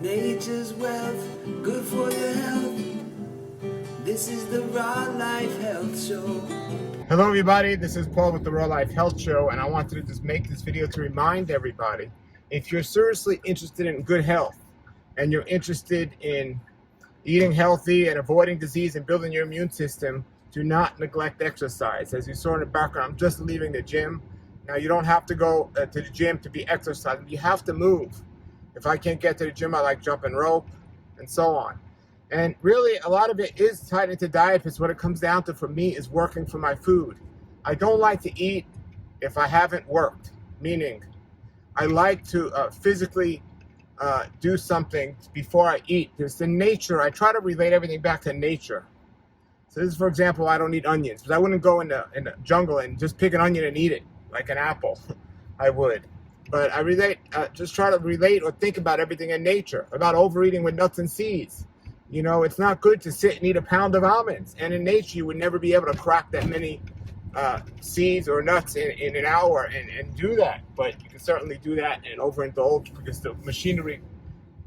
Nature's wealth, good for your health. This is the Raw Life Health Show. Hello everybody, this is Paul with the Raw Life Health Show, and I wanted to just make this video to remind everybody, if you're seriously interested in good health and you're interested in eating healthy and avoiding disease and building your immune system, do not neglect exercise. As you saw in the background, I'm just leaving the gym. Now you don't have to go to the gym to be exercising, you have to move. If I can't get to the gym, I like jumping rope and so on. And really, a lot of it is tied into diet, because what it comes down to for me is working for my food. I don't like to eat if I haven't worked, meaning I like to physically do something before I eat. There's the nature. I try to relate everything back to nature. So this is, for example, I don't eat onions, because I wouldn't go in the jungle and just pick an onion and eat it like an apple. I would. But I just try to relate or think about everything in nature, about overeating with nuts and seeds. You know, it's not good to sit and eat a pound of almonds. And in nature, you would never be able to crack that many seeds or nuts in an hour and do that. But you can certainly do that and overindulge, because the machinery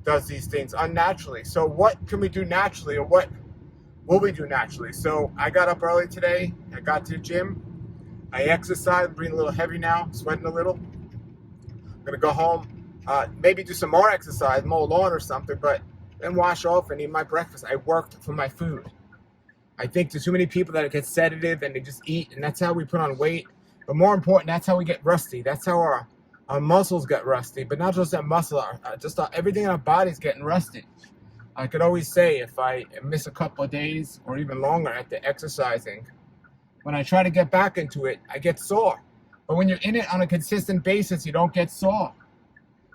does these things unnaturally. So what can we do naturally, or what will we do naturally? So I got up early today. I got to the gym. I exercised. I'm breathing a little heavy now, sweating a little. I'm going to go home, maybe do some more exercise, mow a lawn or something, but then wash off and eat my breakfast. I worked for my food. I think there's too many people that get sedative and they just eat, and that's how we put on weight. But more important, that's how we get rusty. That's how our muscles get rusty. But not just that muscle, everything in our body's getting rusted. I could always say, if I miss a couple of days or even longer at the exercising, when I try to get back into it, I get sore. But when you're in it on a consistent basis, you don't get sore.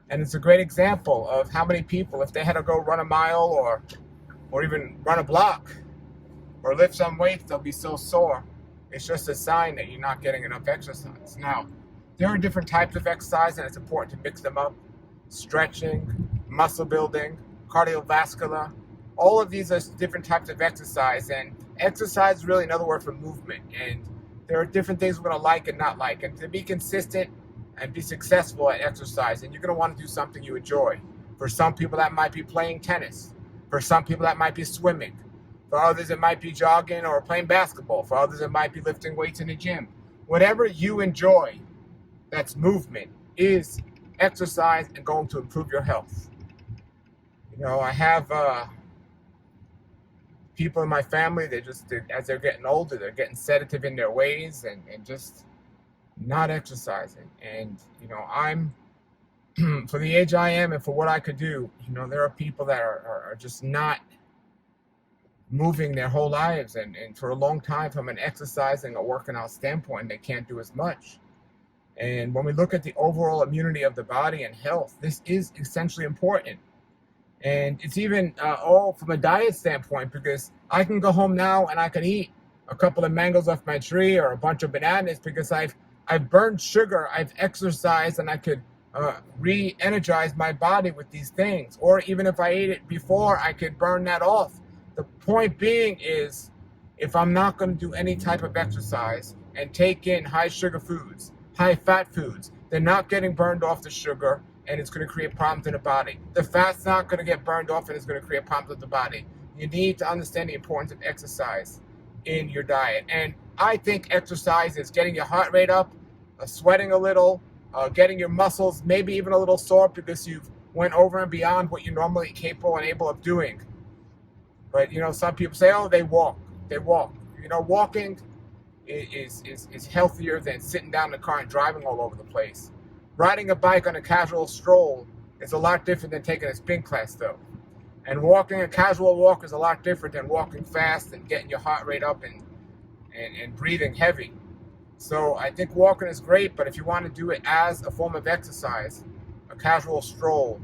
And it's a great example of how many people, if they had to go run a mile or even run a block or lift some weights, they'll be so sore. It's just a sign that you're not getting enough exercise. Now, there are different types of exercise, and it's important to mix them up. Stretching, muscle building, cardiovascular. All of these are different types of exercise. And exercise is really another word for movement. And there are different things we're going to like and not like. And to be consistent and be successful at exercise, and you're going to want to do something you enjoy. For some people, that might be playing tennis. For some people, that might be swimming. For others, it might be jogging or playing basketball. For others, it might be lifting weights in the gym. Whatever you enjoy, that's movement, is exercise and going to improve your health. You know, I have people in my family, as they're getting older, they're getting sedative in their ways and just not exercising. And, you know, I'm, for the age I am and for what I could do, you know, there are people that are just not moving their whole lives. And for a long time, from an exercising or working out standpoint, they can't do as much. And when we look at the overall immunity of the body and health, this is essentially important. And it's even all from a diet standpoint, because I can go home now and I can eat a couple of mangoes off my tree or a bunch of bananas, because I've burned sugar, I've exercised, and I could re-energize my body with these things. Or even if I ate it before, I could burn that off. The point being is, if I'm not going to do any type of exercise and take in high sugar foods, high fat foods, they're not getting burned off the sugar, and it's going to create problems in the body. The fat's not going to get burned off, and it's going to create problems with the body. You need to understand the importance of exercise in your diet. And I think exercise is getting your heart rate up, sweating a little, getting your muscles maybe even a little sore, because you've went over and beyond what you're normally capable and able of doing. But, you know, some people say, oh, they walk. You know, walking is healthier than sitting down in the car and driving all over the place. Riding a bike on a casual stroll is a lot different than taking a spin class, though. And walking a casual walk is a lot different than walking fast and getting your heart rate up and breathing heavy. So I think walking is great, but if you want to do it as a form of exercise, a casual stroll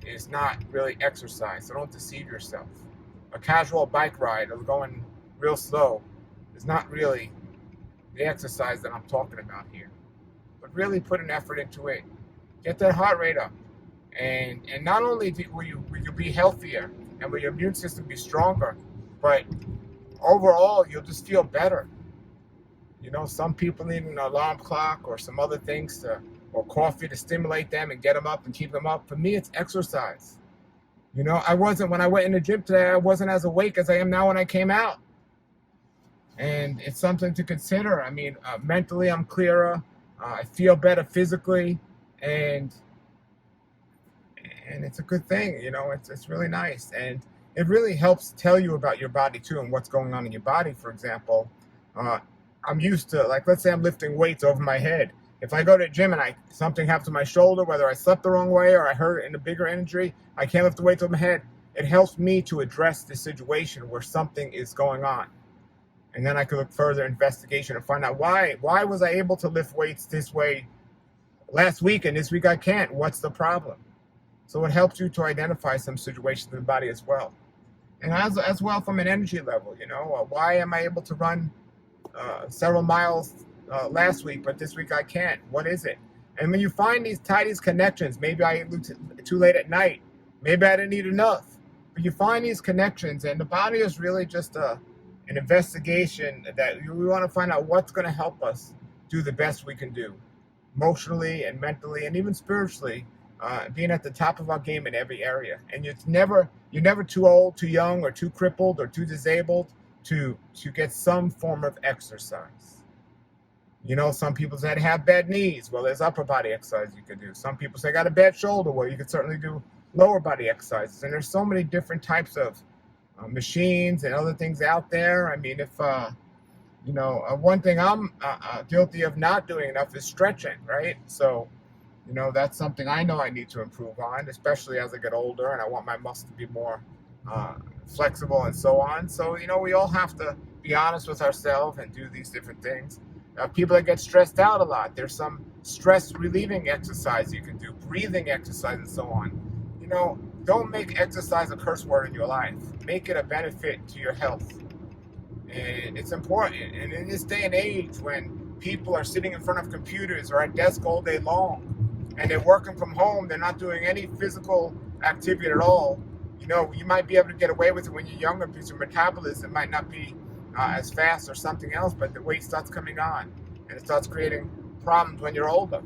is not really exercise. So don't deceive yourself. A casual bike ride or going real slow is not really the exercise that I'm talking about here. But really put an effort into it. Get that heart rate up. And not only will you be healthier and will your immune system be stronger, but overall you'll just feel better. You know, some people need an alarm clock or some other things or coffee to stimulate them and get them up and keep them up. For me, it's exercise. You know, when I went in the gym today, I wasn't as awake as I am now when I came out. And it's something to consider. I mean, mentally, I'm clearer. I feel better physically, and it's a good thing. You know, it's really nice, and it really helps tell you about your body too and what's going on in your body. For example, I'm used to, like, let's say I'm lifting weights over my head. If I go to the gym and something happens to my shoulder, whether I slept the wrong way or I hurt it in a bigger injury, I can't lift the weights over my head. It helps me to address the situation where something is going on. And then I could look further investigation and find out why was I able to lift weights this way last week and this week I can't? What's the problem? So it helps you to identify some situations in the body as well. And as well from an energy level, you know, why am I able to run several miles last week, but this week I can't? What is it? And when you find these connections, maybe I ate too late at night, maybe I didn't eat enough, but you find these connections, and the body is really just an investigation that we want to find out what's going to help us do the best we can do, emotionally and mentally and even spiritually, being at the top of our game in every area. And you're never too old, too young, or too crippled or too disabled to get some form of exercise. You know, some people say I have bad knees. Well, there's upper body exercise you can do. Some people say I got a bad shoulder. Well, you can certainly do lower body exercises. And there's so many different types of machines and other things out there. I mean, if you know, one thing I'm guilty of not doing enough is stretching, right? So, you know, that's something I know I need to improve on, especially as I get older and I want my muscle to be more flexible and so on. So, you know, we all have to be honest with ourselves and do these different things. People that get stressed out a lot, there's some stress relieving exercise you can do, breathing exercise and so on. You know, don't make exercise a curse word in your life. Make it a benefit to your health. And it's important. And in this day and age when people are sitting in front of computers or at desk all day long and they're working from home, they're not doing any physical activity at all. You know, you might be able to get away with it when you're younger because your metabolism might not be as fast or something else, but the weight starts coming on and it starts creating problems when you're older.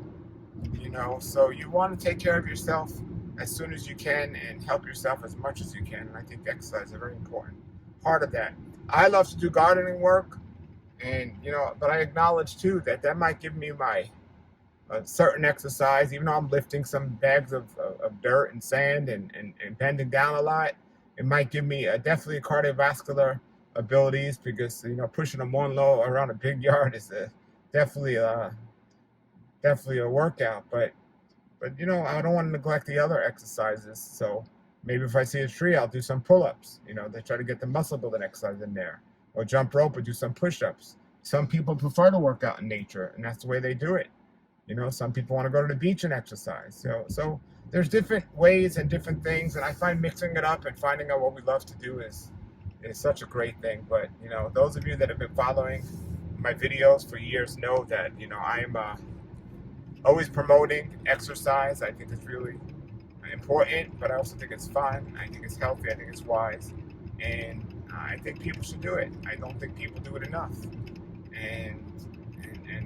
You know, so you want to take care of yourself as soon as you can and help yourself as much as you can. And I think exercise is a very important part of that. I love to do gardening work, and you know, but I acknowledge too that might give me my certain exercise, even though I'm lifting some bags of dirt and sand and bending down a lot. It might give me definitely cardiovascular abilities because, you know, pushing them one low around a big yard is definitely a workout. But you know, I don't want to neglect the other exercises. So maybe if I see a tree, I'll do some pull-ups. You know, they try to get the muscle building exercise in there, or jump rope or do some push-ups. Some people prefer to work out in nature, and that's the way they do it. You know, some people want to go to the beach and exercise. So there's different ways and different things, and I find mixing it up and finding out what we love to do is such a great thing. But, you know, those of you that have been following my videos for years know that, you know, I am always promoting exercise. I think it's really important, but I also think it's fun. I think it's healthy. I think it's wise. And I think people should do it. I don't think people do it enough. And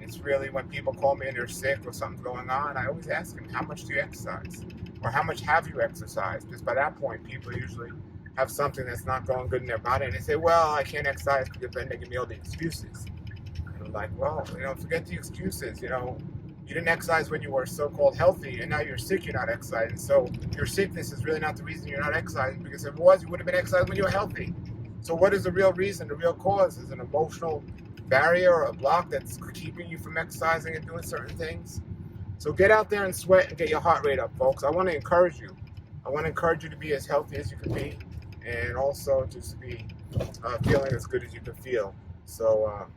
it's really when people call me and they're sick or something's going on, I always ask them, how much do you exercise? Or how much have you exercised? Because by that point, people usually have something that's not going good in their body. And they say, well, I can't exercise because then they give me all the excuses. And I'm like, well, you know, forget the excuses. You know, you didn't exercise when you were so-called healthy, and now you're sick, you're not exercising. So your sickness is really not the reason you're not exercising, because if it was, you would have been exercising when you were healthy. So what is the real reason? The real cause is an emotional barrier or a block that's keeping you from exercising and doing certain things. So get out there and sweat and get your heart rate up, folks. I want to encourage you. I want to encourage you to be as healthy as you can be, and also just to be feeling as good as you can feel. So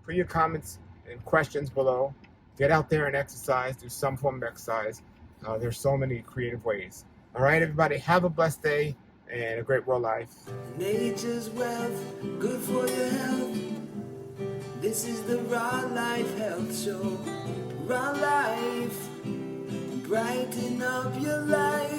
put your comments and questions below. Get out there and exercise. Do some form of exercise. There's so many creative ways. All right, everybody, have a blessed day and a great world life. Nature's wealth, good for your health. This is the Raw Life Health Show. Raw Life, brighten up your life.